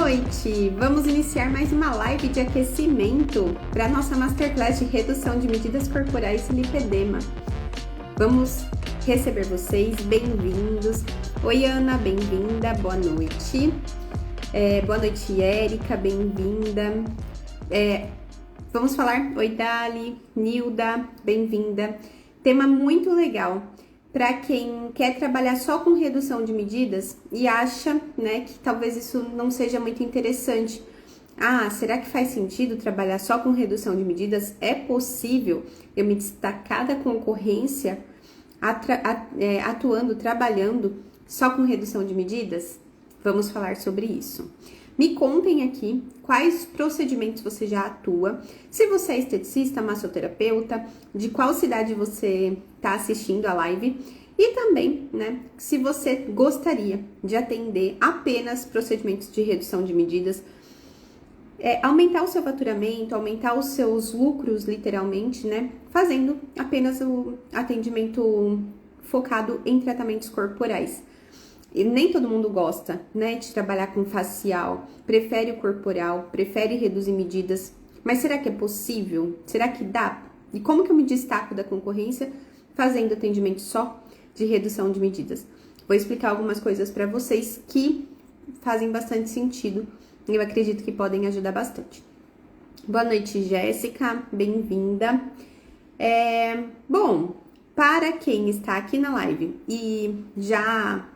noite! Vamos iniciar mais uma live de aquecimento para a nossa Masterclass de redução de medidas corporais e lipedema. Vamos receber vocês, bem-vindos. Oi, Ana, bem-vinda, boa noite. Boa noite, Érica, bem-vinda. Vamos falar, oi, Dali, Nilda, bem-vinda. Tema muito legal para quem quer trabalhar só com redução de medidas e acha, né, que talvez isso não seja muito interessante. Ah, será que faz sentido trabalhar só com redução de medidas? É possível eu me destacar da concorrência atuando, trabalhando só com redução de medidas? Vamos falar sobre isso. Me contem aqui quais procedimentos você já atua, se você é esteticista, massoterapeuta, de qual cidade você está assistindo a live e também, né, se você gostaria de atender apenas procedimentos de redução de medidas, aumentar o seu faturamento, aumentar os seus lucros, literalmente, né, fazendo apenas o atendimento focado em tratamentos corporais. E nem todo mundo gosta, né, de trabalhar com facial, prefere o corporal, prefere reduzir medidas. Mas será que é possível? Será que dá? E como que eu me destaco da concorrência fazendo atendimento só de redução de medidas? Vou explicar algumas coisas para vocês que fazem bastante sentido e eu acredito que podem ajudar bastante. Boa noite, Jéssica, bem-vinda. Bom, para quem está aqui na live e já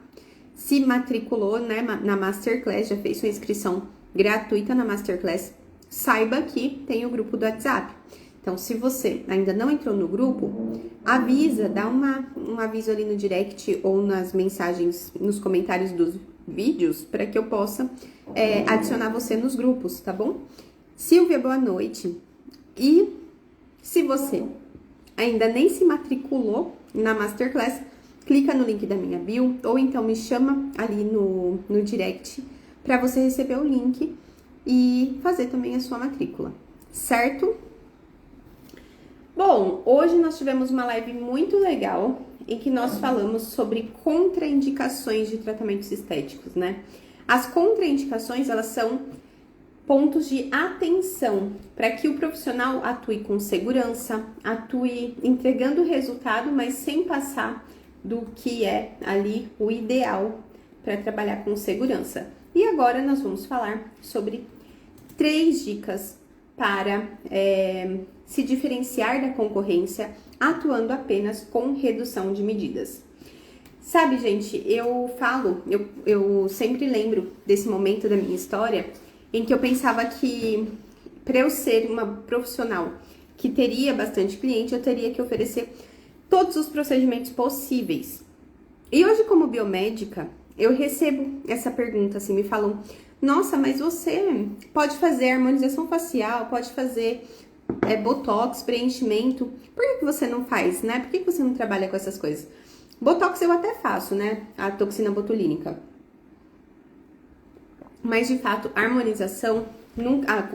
se matriculou, né, na Masterclass, já fez sua inscrição gratuita na Masterclass, saiba que tem o grupo do WhatsApp. Então, se você ainda não entrou no grupo, avisa, dá um aviso ali no direct ou nas mensagens, nos comentários dos vídeos, para que eu possa adicionar você nos grupos, tá bom? Silvia, boa noite. E se você ainda nem se matriculou na Masterclass, clica no link da minha bio ou então me chama ali no direct para você receber o link e fazer também a sua matrícula, certo? Bom, hoje nós tivemos uma live muito legal em que nós falamos sobre contraindicações de tratamentos estéticos, né? As contraindicações, elas são pontos de atenção para que o profissional atue com segurança, atue entregando o resultado, mas sem passar do que é ali o ideal para trabalhar com segurança. E agora nós vamos falar sobre 3 dicas para se diferenciar da concorrência atuando apenas com redução de medidas. Sabe, gente, eu sempre lembro desse momento da minha história em que eu pensava que para eu ser uma profissional que teria bastante cliente, eu teria que oferecer todos os procedimentos possíveis. E hoje, como biomédica, eu recebo essa pergunta, assim, me falam: nossa, mas você pode fazer harmonização facial, pode fazer botox, preenchimento, por que você não faz, né? Por que você não trabalha com essas coisas? Botox eu até faço, né? A toxina botulínica. Mas, de fato, a harmonização,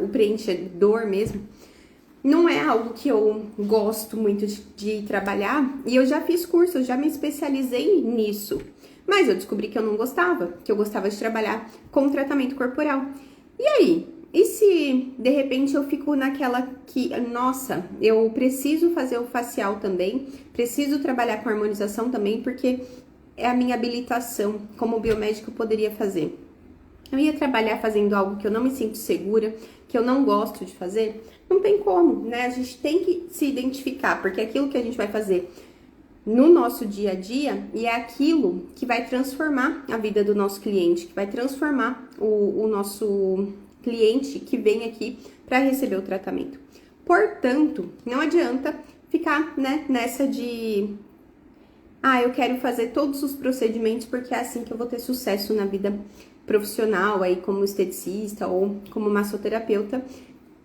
o preenchedor mesmo, não é algo que eu gosto muito de trabalhar, e eu já fiz curso, eu já me especializei nisso. Mas eu descobri que eu não gostava, que eu gostava de trabalhar com tratamento corporal. E aí? E se, de repente, eu fico naquela que, nossa, eu preciso fazer o facial também, preciso trabalhar com harmonização também, porque é a minha habilitação, como biomédico eu poderia fazer. Eu ia trabalhar fazendo algo que eu não me sinto segura, que eu não gosto de fazer, não tem como, né? A gente tem que se identificar, porque aquilo que a gente vai fazer no nosso dia a dia e é aquilo que vai transformar a vida do nosso cliente, que vai transformar o nosso cliente que vem aqui para receber o tratamento. Portanto, não adianta ficar, né, nessa de eu quero fazer todos os procedimentos porque é assim que eu vou ter sucesso na vida profissional aí como esteticista ou como massoterapeuta.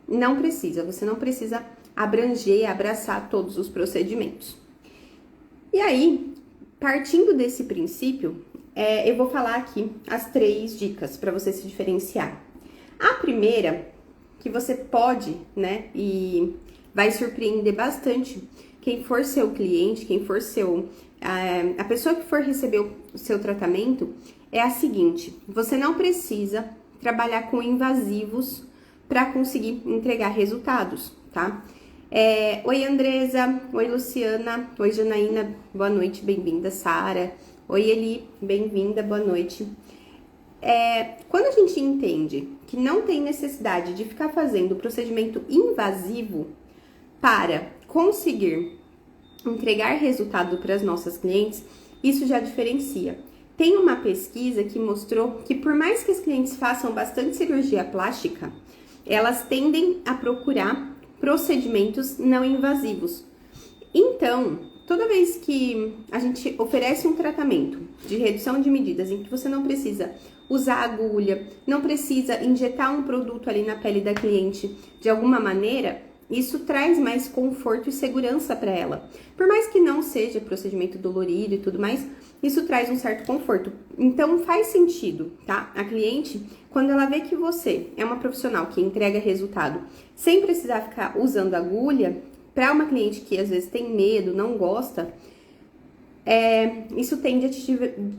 Não precisa, você não precisa abraçar todos os procedimentos. E aí, partindo desse princípio, eu vou falar aqui as 3 dicas para você se diferenciar. A primeira, que você pode, né, e vai surpreender bastante quem for seu cliente, quem for a pessoa que for receber o seu tratamento, é a seguinte: você não precisa trabalhar com invasivos para conseguir entregar resultados, tá? Oi, Andresa. Oi, Luciana. Oi, Janaína. Boa noite, bem-vinda. Sara. Oi, Eli. Bem-vinda, boa noite. Quando a gente entende que não tem necessidade de ficar fazendo procedimento invasivo para conseguir entregar resultado para as nossas clientes, isso já diferencia. Tem uma pesquisa que mostrou que por mais que as clientes façam bastante cirurgia plástica, elas tendem a procurar procedimentos não invasivos. Então, toda vez que a gente oferece um tratamento de redução de medidas em que você não precisa usar agulha, não precisa injetar um produto ali na pele da cliente de alguma maneira, isso traz mais conforto e segurança para ela. Por mais que não seja procedimento dolorido e tudo mais, isso traz um certo conforto. Então faz sentido, tá? A cliente, quando ela vê que você é uma profissional que entrega resultado sem precisar ficar usando agulha, para uma cliente que às vezes tem medo, não gosta, isso tende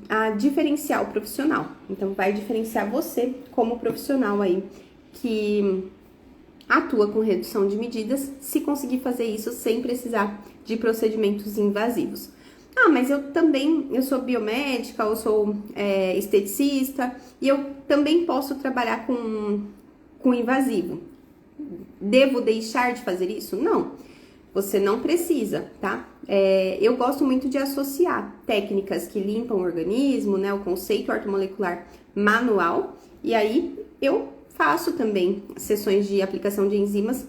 a diferenciar o profissional. Então vai diferenciar você como profissional aí que atua com redução de medidas, se conseguir fazer isso sem precisar de procedimentos invasivos. Mas eu sou biomédica, eu sou esteticista e eu também posso trabalhar com invasivo. Devo deixar de fazer isso? Não, você não precisa, tá? Eu gosto muito de associar técnicas que limpam o organismo, né? O conceito ortomolecular manual, e aí eu faço também sessões de aplicação de enzimas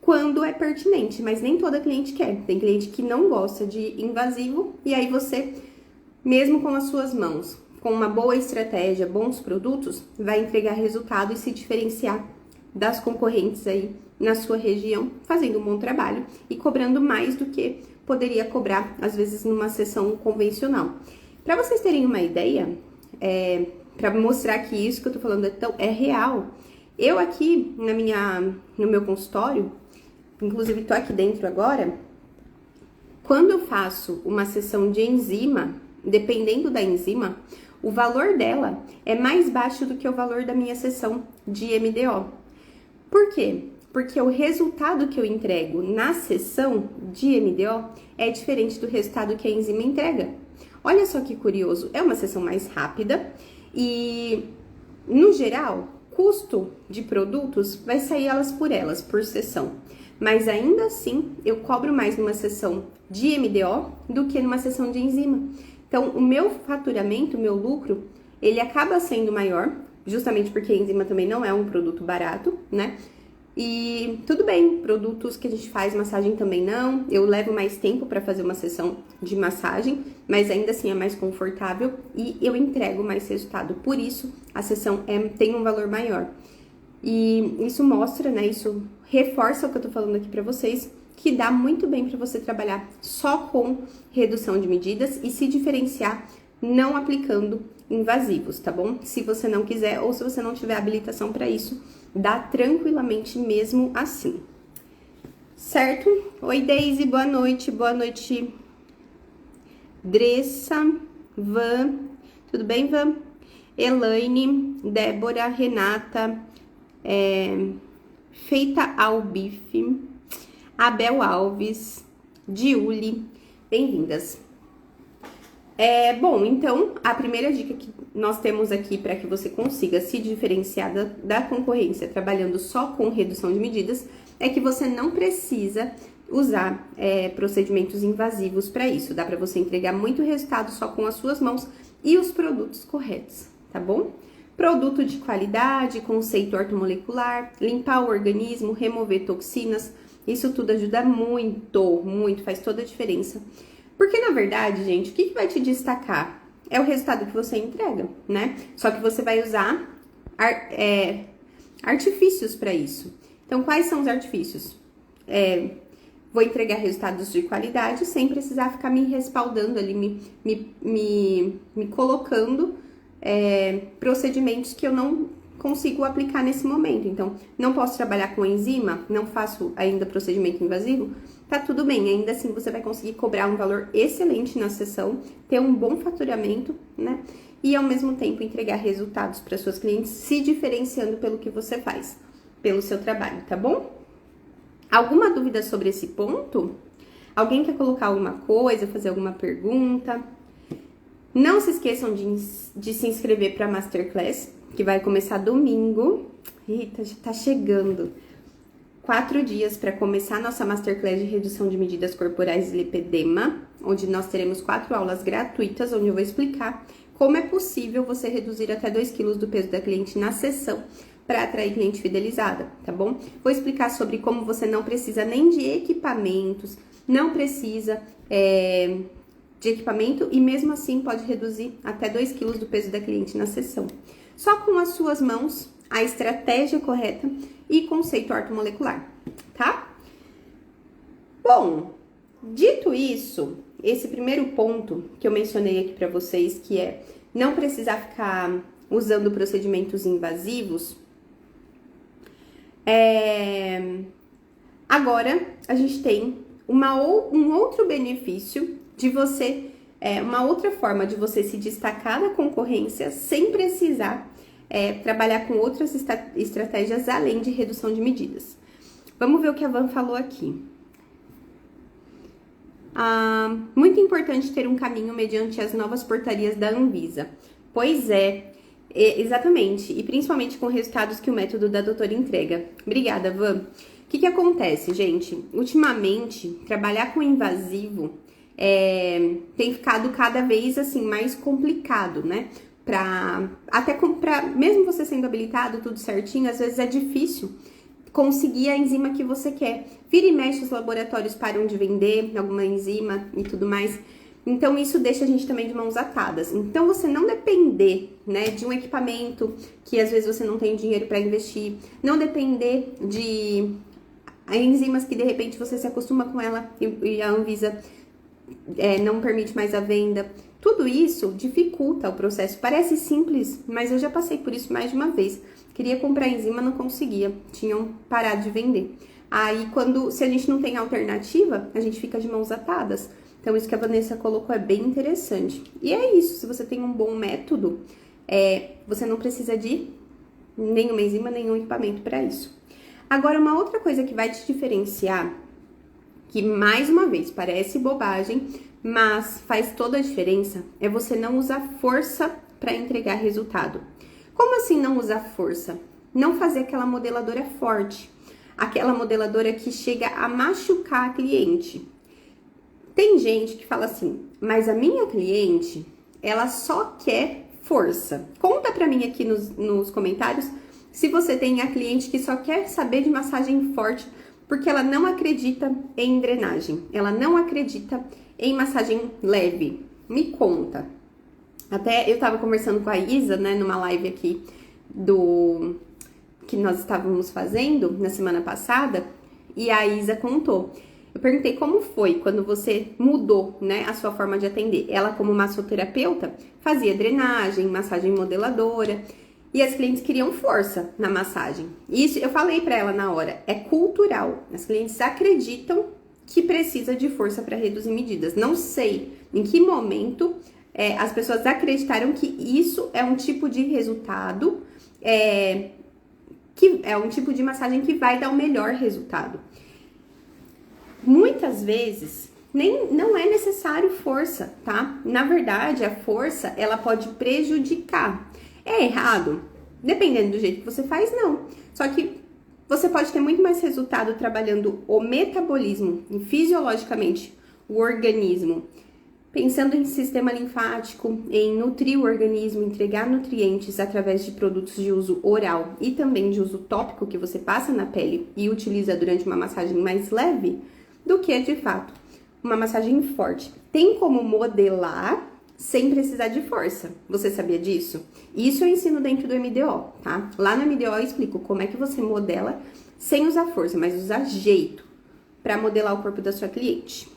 quando é pertinente, mas nem toda cliente quer. Tem cliente que não gosta de invasivo e aí você, mesmo com as suas mãos, com uma boa estratégia, bons produtos, vai entregar resultado e se diferenciar das concorrentes aí na sua região, fazendo um bom trabalho e cobrando mais do que poderia cobrar, às vezes, numa sessão convencional. Para vocês terem uma ideia, para mostrar que isso que eu tô falando é real, eu aqui no meu consultório, inclusive tô aqui dentro agora, quando eu faço uma sessão de enzima, dependendo da enzima, o valor dela é mais baixo do que o valor da minha sessão de MDO. Por quê? Porque o resultado que eu entrego na sessão de MDO é diferente do resultado que a enzima entrega. Olha só que curioso, é uma sessão mais rápida e, no geral, custo de produtos vai sair por sessão. Mas ainda assim, eu cobro mais numa sessão de MDO do que numa sessão de enzima. Então, o meu faturamento, o meu lucro, ele acaba sendo maior, justamente porque a enzima também não é um produto barato, né? E tudo bem, produtos que a gente faz massagem também não. Eu levo mais tempo para fazer uma sessão de massagem, mas ainda assim é mais confortável e eu entrego mais resultado. Por isso, a sessão tem um valor maior. E isso mostra, né? Isso reforça o que eu tô falando aqui para vocês, que dá muito bem para você trabalhar só com redução de medidas e se diferenciar não aplicando invasivos, tá bom? Se você não quiser ou se você não tiver habilitação para isso, dá tranquilamente mesmo assim. Certo? Oi, Deise, boa noite. Boa noite, Dressa, Van. Tudo bem, Van? Elaine, Débora, Renata, Feita Albife, Abel Alves, Diuli, bem-vindas. Bom, então, a primeira dica que nós temos aqui para que você consiga se diferenciar da concorrência trabalhando só com redução de medidas é que você não precisa usar procedimentos invasivos para isso. Dá para você entregar muito resultado só com as suas mãos e os produtos corretos, tá bom? Produto de qualidade, conceito ortomolecular, limpar o organismo, remover toxinas, isso tudo ajuda muito, muito, faz toda a diferença. Porque, na verdade, gente, o que vai te destacar? É o resultado que você entrega, né? Só que você vai usar artifícios para isso. Então, quais são os artifícios? Vou entregar resultados de qualidade sem precisar ficar me respaldando ali, me colocando procedimentos que eu não consigo aplicar nesse momento. Então, não posso trabalhar com enzima, não faço ainda procedimento invasivo, tá tudo bem. Ainda assim, você vai conseguir cobrar um valor excelente na sessão, ter um bom faturamento, né? E ao mesmo tempo entregar resultados para suas clientes, se diferenciando pelo que você faz, pelo seu trabalho, tá bom? Alguma dúvida sobre esse ponto? Alguém quer colocar alguma coisa, fazer alguma pergunta? Não se esqueçam de se inscrever para a Masterclass, que vai começar domingo. Eita, já tá chegando. 4 dias para começar a nossa Masterclass de redução de medidas corporais e lipedema, onde nós teremos 4 aulas gratuitas, onde eu vou explicar como é possível você reduzir até 2 quilos do peso da cliente na sessão para atrair cliente fidelizada, tá bom? Vou explicar sobre como você não precisa nem de equipamentos, não precisa de equipamento e mesmo assim pode reduzir até 2 quilos do peso da cliente na sessão. Só com as suas mãos, a estratégia correta e conceito ortomolecular, tá? Bom, dito isso, esse primeiro ponto que eu mencionei aqui para vocês, que é não precisar ficar usando procedimentos invasivos, agora a gente tem um outro benefício de você, uma outra forma de você se destacar da concorrência sem precisar trabalhar com outras estratégias além de redução de medidas. Vamos ver o que a Van falou aqui. Muito importante ter um caminho mediante as novas portarias da Anvisa. Pois é, exatamente, e principalmente com resultados que o método da doutora entrega. Obrigada, Van. O que acontece, gente? Ultimamente, trabalhar com invasivo tem ficado cada vez assim mais complicado, né? Mesmo você sendo habilitado, tudo certinho, às vezes é difícil conseguir a enzima que você quer. Vira e mexe, os laboratórios param de vender alguma enzima e tudo mais. Então, isso deixa a gente também de mãos atadas. Então, você não depender, né, de um equipamento que às vezes você não tem dinheiro para investir, não depender de enzimas que de repente você se acostuma com ela e a Anvisa não permite mais a venda. Tudo isso dificulta o processo. Parece simples, mas eu já passei por isso mais de uma vez. Queria comprar enzima, não conseguia. Tinham parado de vender. Aí, se a gente não tem alternativa, a gente fica de mãos atadas. Então, isso que a Vanessa colocou é bem interessante. E é isso, se você tem um bom método, você não precisa de nenhuma enzima, nenhum equipamento para isso. Agora, uma outra coisa que vai te diferenciar, que mais uma vez parece bobagem, mas faz toda a diferença, é você não usar força para entregar resultado. Como assim não usar força? Não fazer aquela modeladora forte, aquela modeladora que chega a machucar a cliente. Tem gente que fala assim, mas a minha cliente, ela só quer força. Conta pra mim aqui nos comentários se você tem a cliente que só quer saber de massagem forte porque ela não acredita em drenagem, ela não acredita em massagem leve. Me conta. Até eu tava conversando com a Isa, né, numa live aqui que nós estávamos fazendo na semana passada, e a Isa contou. Eu perguntei como foi quando você mudou, né, a sua forma de atender. Ela, como massoterapeuta, fazia drenagem, massagem modeladora, e as clientes queriam força na massagem. Isso eu falei pra ela na hora, é cultural. As clientes acreditam que precisa de força para reduzir medidas. Não sei em que momento as pessoas acreditaram que isso é um tipo de resultado, que é um tipo de massagem que vai dar o melhor resultado. Muitas vezes não é necessário força, tá? Na verdade, a força ela pode prejudicar. É errado? Dependendo do jeito que você faz, não. Só que você pode ter muito mais resultado trabalhando o metabolismo e fisiologicamente o organismo, pensando em sistema linfático, em nutrir o organismo, entregar nutrientes através de produtos de uso oral e também de uso tópico que você passa na pele e utiliza durante uma massagem mais leve, do que, de fato, uma massagem forte. Tem como modelar sem precisar de força. Você sabia disso? Isso eu ensino dentro do MDO, tá? Lá no MDO eu explico como é que você modela sem usar força, mas usar jeito para modelar o corpo da sua cliente.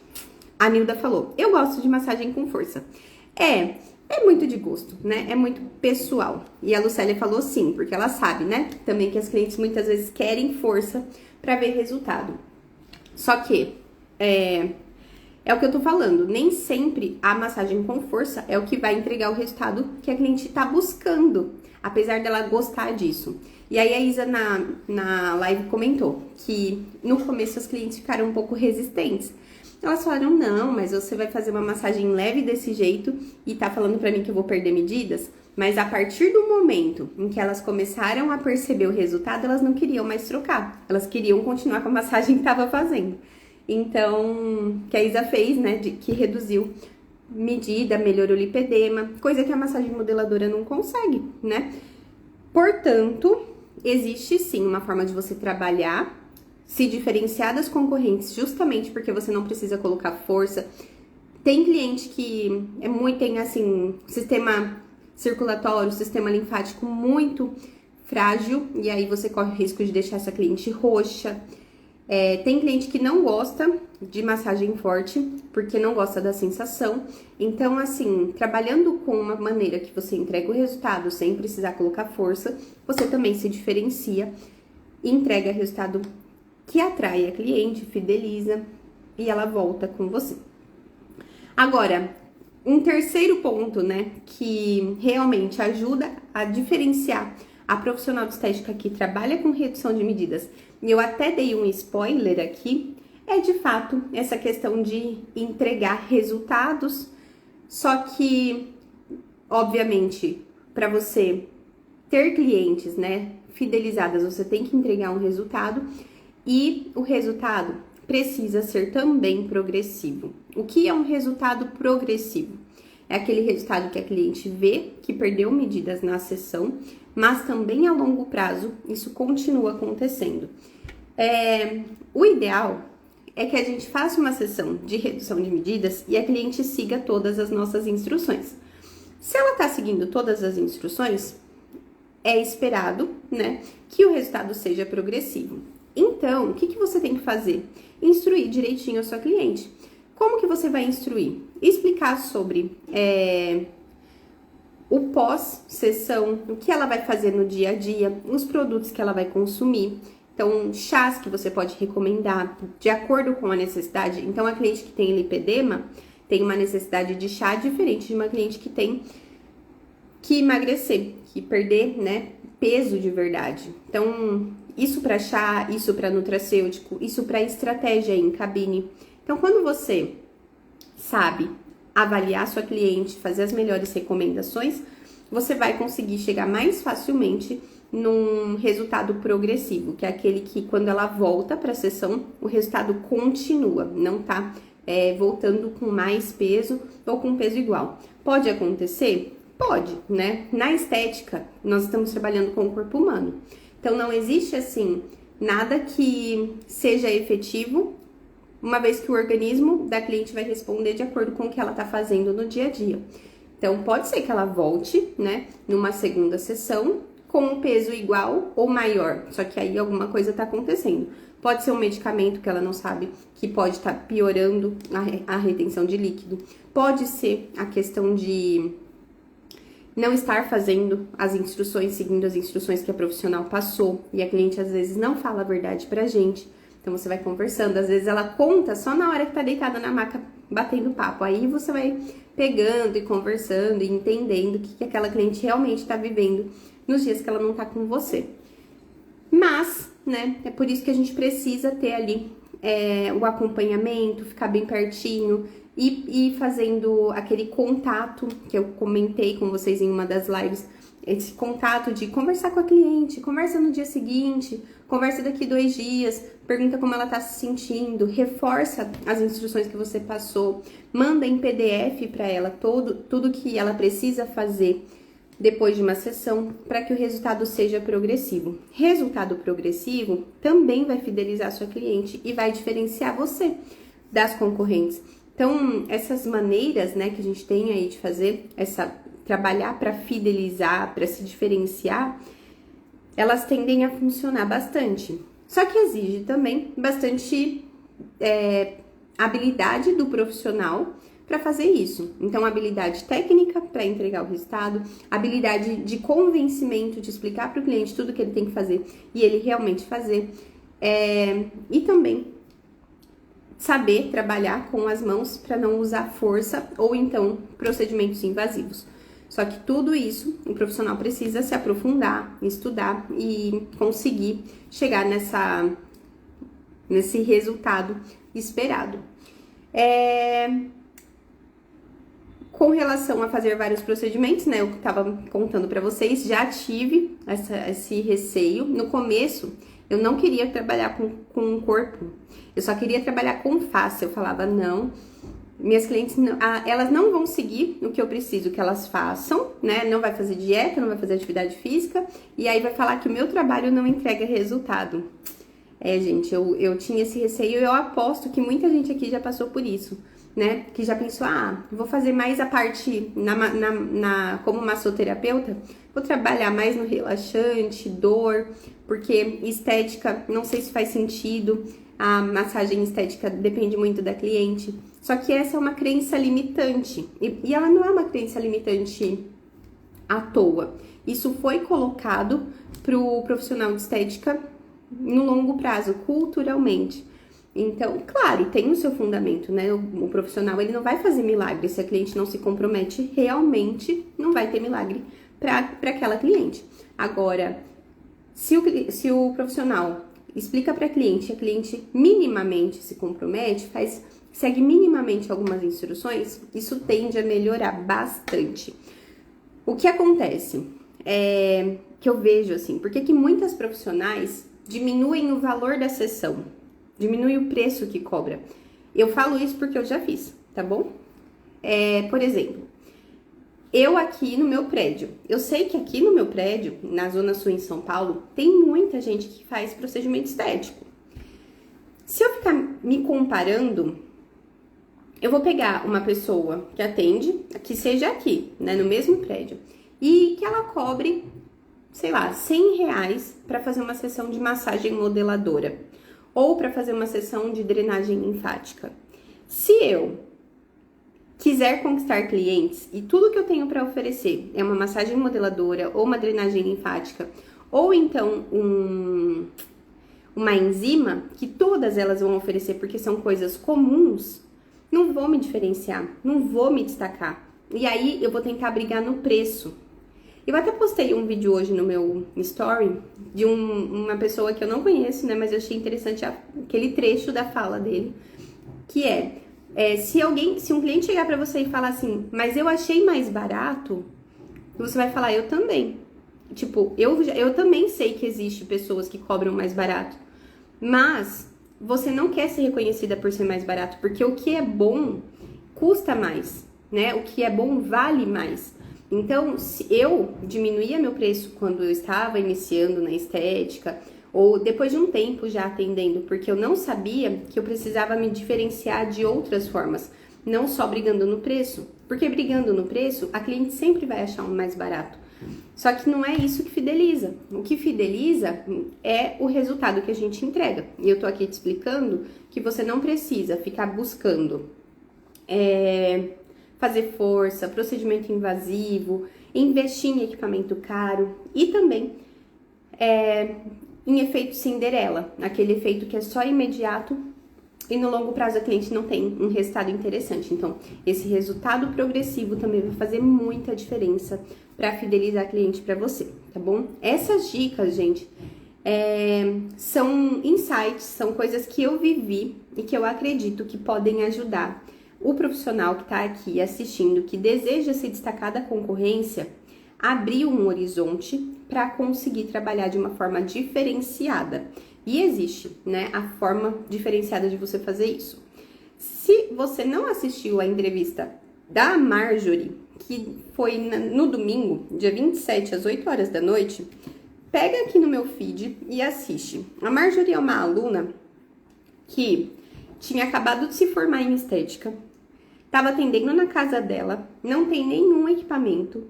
A Nilda falou, eu gosto de massagem com força. É muito de gosto, né? É muito pessoal. E a Lucélia falou sim, porque ela sabe, né? Também que as clientes muitas vezes querem força para ver resultado. Só que é o que eu tô falando, nem sempre a massagem com força é o que vai entregar o resultado que a cliente tá buscando, apesar dela gostar disso. E aí a Isa na live comentou que no começo as clientes ficaram um pouco resistentes. Elas falaram, não, mas você vai fazer uma massagem leve desse jeito e tá falando pra mim que eu vou perder medidas? Mas a partir do momento em que elas começaram a perceber o resultado, elas não queriam mais trocar. Elas queriam continuar com a massagem que tava fazendo. Então, que a Isa fez, né, que reduziu medida, melhorou o lipedema, coisa que a massagem modeladora não consegue, né? Portanto, existe sim uma forma de você trabalhar, se diferenciar das concorrentes, justamente porque você não precisa colocar força. Tem cliente que tem assim, sistema circulatório, sistema linfático muito frágil, e aí você corre o risco de deixar essa cliente roxa. Tem cliente que não gosta de massagem forte, porque não gosta da sensação. Então, assim, trabalhando com uma maneira que você entrega o resultado sem precisar colocar força, você também se diferencia e entrega resultado que atrai a cliente, fideliza e ela volta com você. Agora, um terceiro ponto, né, que realmente ajuda a diferenciar a profissional de estética que trabalha com redução de medidas, e eu até dei um spoiler aqui, é de fato essa questão de entregar resultados, só que, obviamente, para você ter clientes, né, fidelizadas, você tem que entregar um resultado, e o resultado precisa ser também progressivo. O que é um resultado progressivo? É aquele resultado que a cliente vê que perdeu medidas na sessão, mas também a longo prazo isso continua acontecendo. O ideal é que a gente faça uma sessão de redução de medidas e a cliente siga todas as nossas instruções. Se ela está seguindo todas as instruções, é esperado, né, que o resultado seja progressivo. Então, o que você tem que fazer? Instruir direitinho a sua cliente. Como que você vai instruir? Explicar sobre o pós-sessão, o que ela vai fazer no dia a dia, os produtos que ela vai consumir. Então, chás que você pode recomendar de acordo com a necessidade. Então, a cliente que tem lipedema tem uma necessidade de chá diferente de uma cliente que tem que emagrecer, que perder, né, peso de verdade. Então, isso para chá, isso para nutracêutico, isso para estratégia em cabine. Então, quando você sabe avaliar sua cliente, fazer as melhores recomendações, você vai conseguir chegar mais facilmente num resultado progressivo, que é aquele que quando ela volta para a sessão, o resultado continua, não tá voltando com mais peso ou com peso igual. Pode acontecer? Pode, né? Na estética, nós estamos trabalhando com o corpo humano. Então, não existe, assim, nada que seja efetivo, uma vez que o organismo da cliente vai responder de acordo com o que ela tá fazendo no dia a dia. Então, pode ser que ela volte, né, numa segunda sessão, com um peso igual ou maior, só que aí alguma coisa tá acontecendo. Pode ser um medicamento que ela não sabe, que pode estar piorando a retenção de líquido. Pode ser a questão de não estar fazendo as instruções, seguindo as instruções que a profissional passou, e a cliente às vezes não fala a verdade pra gente. Então você vai conversando, às vezes ela conta só na hora que tá deitada na maca batendo papo. Aí você vai pegando e conversando e entendendo o que aquela cliente realmente tá vivendo nos dias que ela não tá com você. Mas, né, é por isso que a gente precisa ter ali o acompanhamento, ficar bem pertinho e fazendo aquele contato que eu comentei com vocês em uma das lives, esse contato de conversar com a cliente, conversa no dia seguinte, conversa daqui 2 dias, pergunta como ela tá se sentindo, reforça as instruções que você passou, manda em PDF para ela tudo que ela precisa fazer depois de uma sessão para que o resultado seja progressivo. Resultado progressivo também vai fidelizar sua cliente e vai diferenciar você das concorrentes. Então, essas maneiras, né, que a gente tem aí de fazer, trabalhar para fidelizar, para se diferenciar, elas tendem a funcionar bastante. Só que exige também bastante habilidade do profissional para fazer isso. Então, habilidade técnica para entregar o resultado, habilidade de convencimento, de explicar para o cliente tudo que ele tem que fazer e ele realmente fazer. E também saber trabalhar com as mãos para não usar força ou então procedimentos invasivos. Só que tudo isso o profissional precisa se aprofundar, estudar e conseguir chegar nesse resultado esperado. Com relação a fazer vários procedimentos, né, eu estava contando para vocês, já tive esse receio. No começo, eu não queria trabalhar com o corpo, eu só queria trabalhar com face. Eu falava, não, minhas clientes, elas não vão seguir o que eu preciso que elas façam, né, não vai fazer dieta, não vai fazer atividade física, e aí vai falar que o meu trabalho não entrega resultado. Gente, eu tinha esse receio e eu aposto que muita gente aqui já passou por isso, né? Que já pensou, vou fazer mais a parte como massoterapeuta, vou trabalhar mais no relaxante, dor, porque estética, não sei se faz sentido, a massagem estética depende muito da cliente. Só que essa é uma crença limitante, e ela não é uma crença limitante à toa. Isso foi colocado pro profissional de estética no longo prazo, culturalmente. Então, claro, tem o seu fundamento, né? O profissional, ele não vai fazer milagre. Se a cliente não se compromete, realmente não vai ter milagre para aquela cliente. Agora, se o profissional explica para a cliente minimamente se compromete, segue minimamente algumas instruções, isso tende a melhorar bastante. O que acontece que eu vejo assim, por que muitas profissionais diminuem o valor da sessão, diminui o preço que cobra? Eu falo isso porque eu já fiz, tá bom? Por exemplo, eu aqui no meu prédio, eu sei que aqui no meu prédio, na Zona Sul em São Paulo, tem muita gente que faz procedimento estético. Se eu ficar me comparando, eu vou pegar uma pessoa que atende, que seja aqui, né, no mesmo prédio, e que ela cobre, sei lá, R$100 para fazer uma sessão de massagem modeladora ou para fazer uma sessão de drenagem linfática. Se eu quiser conquistar clientes e tudo que eu tenho para oferecer é uma massagem modeladora ou uma drenagem linfática ou então uma enzima, que todas elas vão oferecer porque são coisas comuns, não vou me diferenciar, não vou me destacar. E aí eu vou tentar brigar no preço. Eu até postei um vídeo hoje no meu story de uma pessoa que eu não conheço, né? Mas eu achei interessante aquele trecho da fala dele, que se um cliente chegar pra você e falar assim, mas eu achei mais barato, você vai falar, eu também. Tipo, eu também sei que existe pessoas que cobram mais barato, mas você não quer ser reconhecida por ser mais barato, porque o que é bom custa mais, né? O que é bom vale mais. Então, se eu diminuía meu preço quando eu estava iniciando na estética, ou depois de um tempo já atendendo, porque eu não sabia que eu precisava me diferenciar de outras formas, não só brigando no preço, porque brigando no preço, a cliente sempre vai achar um mais barato. Só que não é isso que fideliza. O que fideliza é o resultado que a gente entrega. E eu tô aqui te explicando que você não precisa ficar buscando fazer força, procedimento invasivo, investir em equipamento caro e também em efeito Cinderela, aquele efeito que é só imediato e no longo prazo a cliente não tem um resultado interessante. Então, esse resultado progressivo também vai fazer muita diferença para fidelizar a cliente para você, tá bom? Essas dicas, gente, são insights, são coisas que eu vivi e que eu acredito que podem ajudar o profissional que está aqui assistindo, que deseja se destacar da concorrência, abrir um horizonte para conseguir trabalhar de uma forma diferenciada. E existe, né, a forma diferenciada de você fazer isso. Se você não assistiu a entrevista da Marjorie, que foi no domingo, dia 27, às 8 horas da noite, pega aqui no meu feed e assiste. A Marjorie é uma aluna que tinha acabado de se formar em estética, estava atendendo na casa dela, não tem nenhum equipamento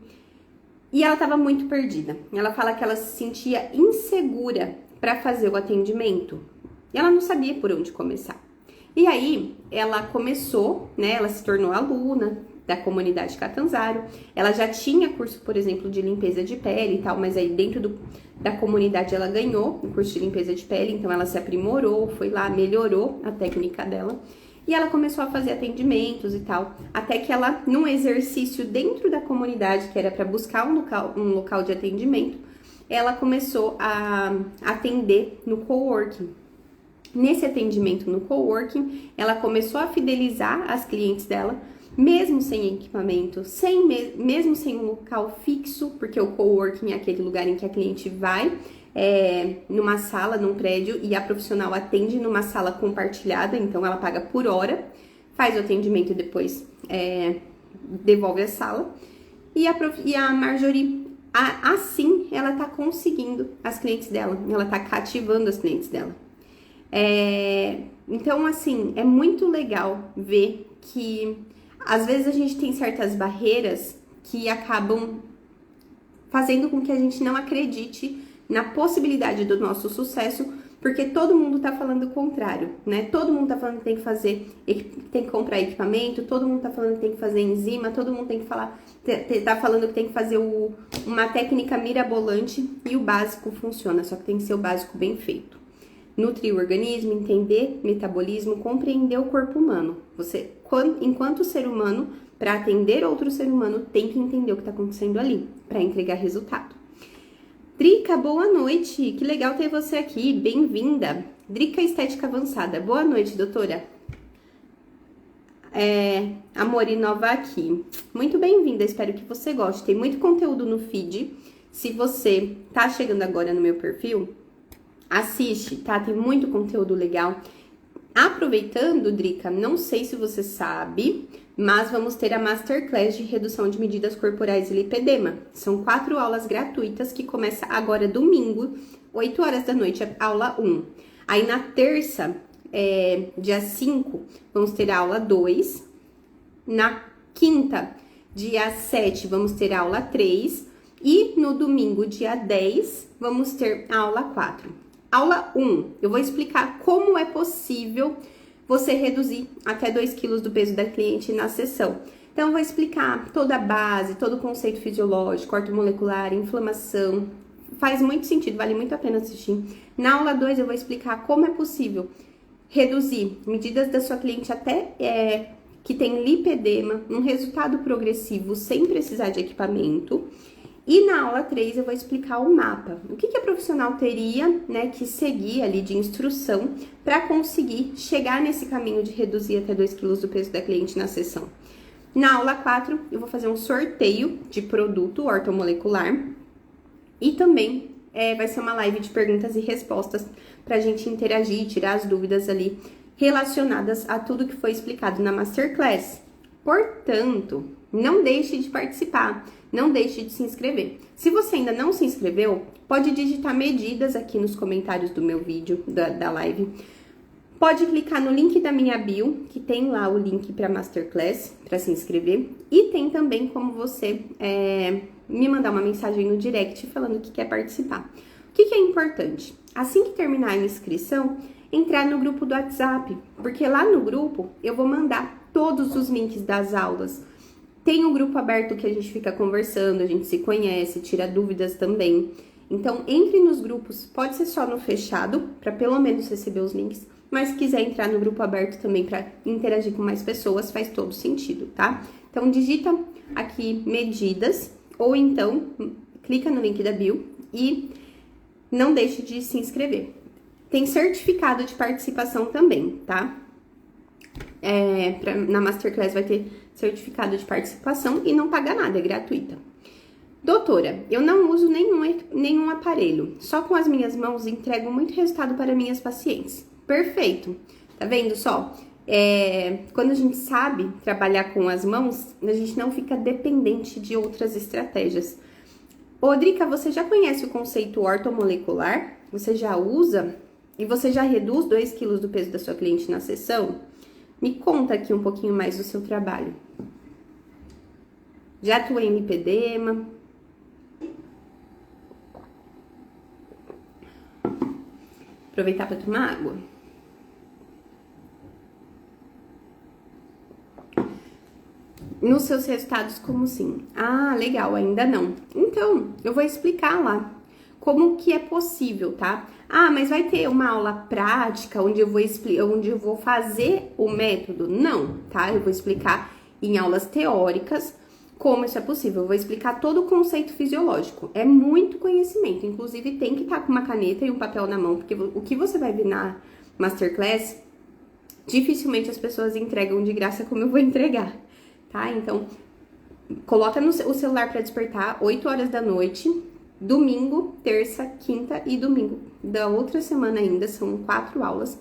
e ela estava muito perdida. Ela fala que ela se sentia insegura para fazer o atendimento e ela não sabia por onde começar. E aí, ela começou, né, ela se tornou aluna da comunidade Catanzaro. Ela já tinha curso, por exemplo, de limpeza de pele e tal, mas aí dentro da comunidade ela ganhou o curso de limpeza de pele, então ela se aprimorou, foi lá, melhorou a técnica dela. E ela começou a fazer atendimentos e tal, até que ela, num exercício dentro da comunidade, que era para buscar um local de atendimento, ela começou a atender no coworking. Nesse atendimento no coworking, ela começou a fidelizar as clientes dela, mesmo sem equipamento, mesmo sem um local fixo, porque o coworking é aquele lugar em que a cliente vai numa sala, num prédio, e a profissional atende numa sala compartilhada, então ela paga por hora, faz o atendimento e depois devolve a sala. E a Marjorie, assim, ela tá conseguindo as clientes dela, ela tá cativando as clientes dela. Então, assim, é muito legal ver que às vezes a gente tem certas barreiras que acabam fazendo com que a gente não acredite na possibilidade do nosso sucesso, porque todo mundo tá falando o contrário, né? Todo mundo tá falando que tem que comprar equipamento, todo mundo tá falando que tem que fazer enzima, todo mundo tem que tá falando que tem que fazer uma técnica mirabolante e o básico funciona, só que tem que ser o básico bem feito. Nutrir o organismo, entender metabolismo, compreender o corpo humano. Você, enquanto ser humano, para atender outro ser humano, tem que entender o que está acontecendo ali, para entregar resultado. Drica, boa noite. Que legal ter você aqui. Bem-vinda. Drica Estética Avançada. Boa noite, doutora. Amor Nova aqui. Muito bem-vinda. Espero que você goste. Tem muito conteúdo no feed. Se você tá chegando agora no meu perfil, assiste, tá? Tem muito conteúdo legal. Aproveitando, Drica, não sei se você sabe, mas vamos ter a Masterclass de redução de medidas corporais e lipedema. São 4 aulas gratuitas que começa agora domingo, 8 horas da noite, aula 1. Aí na terça, dia 5, vamos ter a aula 2. Na quinta, dia 7, vamos ter a aula 3. E no domingo, dia 10, vamos ter a aula 4. Aula 1, eu vou explicar como é possível você reduzir até 2 quilos do peso da cliente na sessão. Então, eu vou explicar toda a base, todo o conceito fisiológico, ortomolecular, inflamação. Faz muito sentido, vale muito a pena assistir. Na aula 2, eu vou explicar como é possível reduzir medidas da sua cliente até que tem lipedema, um resultado progressivo sem precisar de equipamento. E na aula 3 eu vou explicar o mapa. O que a profissional teria, né, que seguir ali de instrução para conseguir chegar nesse caminho de reduzir até 2 quilos do peso da cliente na sessão. Na aula 4 eu vou fazer um sorteio de produto ortomolecular e também vai ser uma live de perguntas e respostas para a gente interagir, tirar as dúvidas ali relacionadas a tudo que foi explicado na Masterclass. Portanto, não deixe de participar. Não deixe de se inscrever. Se você ainda não se inscreveu, pode digitar medidas aqui nos comentários do meu vídeo, da live. Pode clicar no link da minha bio, que tem lá o link para Masterclass, para se inscrever. E tem também como você me mandar uma mensagem no direct falando que quer participar. O que é importante? Assim que terminar a inscrição, entrar no grupo do WhatsApp, porque lá no grupo eu vou mandar todos os links das aulas. Tem um grupo aberto que a gente fica conversando, a gente se conhece, tira dúvidas também. Então, entre nos grupos, pode ser só no fechado, para pelo menos receber os links, mas se quiser entrar no grupo aberto também para interagir com mais pessoas, faz todo sentido, tá? Então, digita aqui medidas, ou então, clica no link da bio e não deixe de se inscrever. Tem certificado de participação também, tá? Na Masterclass vai ter certificado de participação e não paga nada, é gratuita. Doutora, eu não uso nenhum aparelho, só com as minhas mãos entrego muito resultado para minhas pacientes. Perfeito, tá vendo só? Quando a gente sabe trabalhar com as mãos, a gente não fica dependente de outras estratégias. Ô, Drica, você já conhece o conceito ortomolecular? Você já usa? E você já reduz 2 quilos do peso da sua cliente na sessão? Me conta aqui um pouquinho mais do seu trabalho. Já atuei em lipedema? Aproveitar para tomar água. Nos seus resultados, como assim? Ah, legal, ainda não. Então, eu vou explicar lá como que é possível, tá? Ah, mas vai ter uma aula prática onde eu vou fazer o método? Não, tá? Eu vou explicar em aulas teóricas como isso é possível. Eu vou explicar todo o conceito fisiológico. É muito conhecimento. Inclusive, tem que estar com uma caneta e um papel na mão, porque o que você vai ver na Masterclass, dificilmente as pessoas entregam de graça como eu vou entregar, tá? Então, coloca o celular para despertar 8 horas da noite, domingo, terça, quinta e domingo. Da outra semana ainda, são 4 aulas,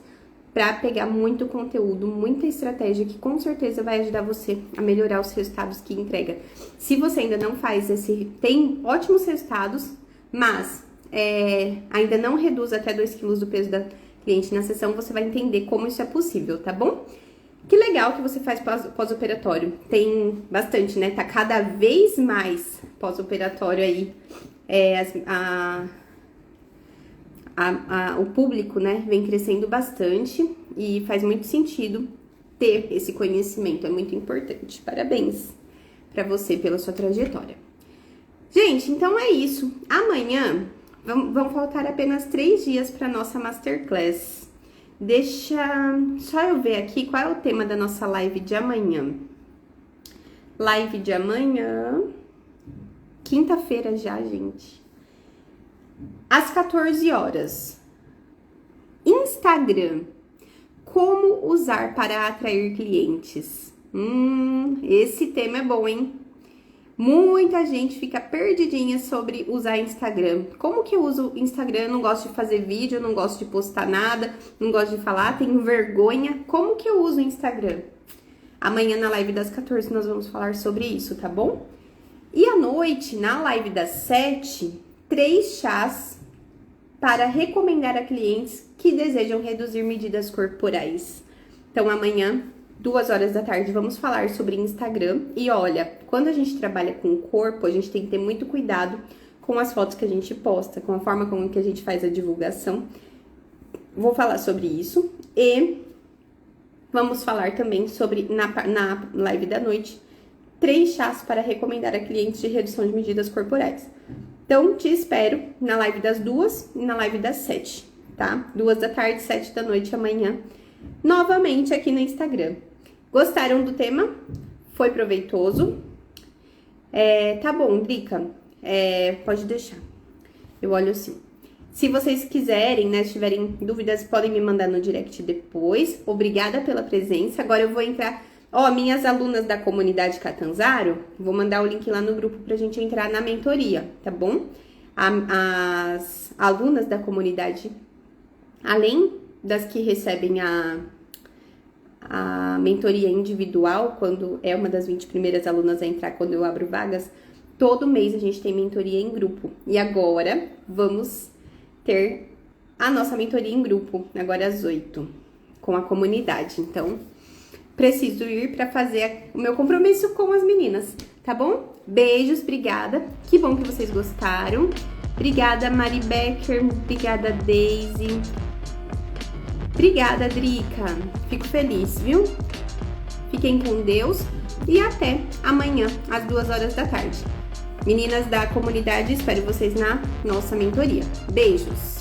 para pegar muito conteúdo, muita estratégia que com certeza vai ajudar você a melhorar os resultados que entrega. Se você ainda não faz tem ótimos resultados, mas ainda não reduz até 2 quilos do peso da cliente na sessão, você vai entender como isso é possível, tá bom? Que legal que você faz pós-operatório. Tem bastante, né? Tá cada vez mais pós-operatório aí. O público, né, vem crescendo bastante e faz muito sentido ter esse conhecimento. É muito importante. Parabéns pra você pela sua trajetória. Gente, então é isso. Amanhã vão faltar apenas 3 dias para nossa Masterclass. Deixa só eu ver aqui qual é o tema da nossa live de amanhã. Live de amanhã, quinta-feira já, gente. Às 14 horas. Instagram. Como usar para atrair clientes? Esse tema é bom, hein? Muita gente fica perdidinha sobre usar Instagram. Como que eu uso Instagram? Eu não gosto de fazer vídeo, eu não gosto de postar nada, não gosto de falar, tenho vergonha. Como que eu uso o Instagram? Amanhã na live das 14 nós vamos falar sobre isso, tá bom? E à noite, na live das 7, 3 chás para recomendar a clientes que desejam reduzir medidas corporais. Então amanhã, 2 horas da tarde, vamos falar sobre Instagram. E olha, quando a gente trabalha com o corpo, a gente tem que ter muito cuidado com as fotos que a gente posta, com a forma como que a gente faz a divulgação. Vou falar sobre isso. E vamos falar também sobre, na live da noite, 3 chás para recomendar a clientes de redução de medidas corporais. Então, te espero na live das 2 e na live das 7, tá? 2 da tarde, 7 da noite amanhã, novamente aqui no Instagram. Gostaram do tema? Foi proveitoso? Tá bom, Drica, pode deixar. Eu olho assim. Se vocês quiserem, né, se tiverem dúvidas, podem me mandar no direct depois. Obrigada pela presença. Agora eu vou entrar... minhas alunas da comunidade Catanzaro, vou mandar o link lá no grupo pra gente entrar na mentoria, tá bom? As alunas da comunidade, além das que recebem a mentoria individual, quando é uma das 20 primeiras alunas a entrar, quando eu abro vagas, todo mês a gente tem mentoria em grupo. E agora, vamos ter a nossa mentoria em grupo, agora às 8, com a comunidade. Então, preciso ir para fazer o meu compromisso com as meninas, tá bom? Beijos, obrigada. Que bom que vocês gostaram. Obrigada, Mari Becker. Obrigada, Daisy. Obrigada, Drica. Fico feliz, viu? Fiquem com Deus e até amanhã, às 2 horas da tarde. Meninas da comunidade, espero vocês na nossa mentoria. Beijos!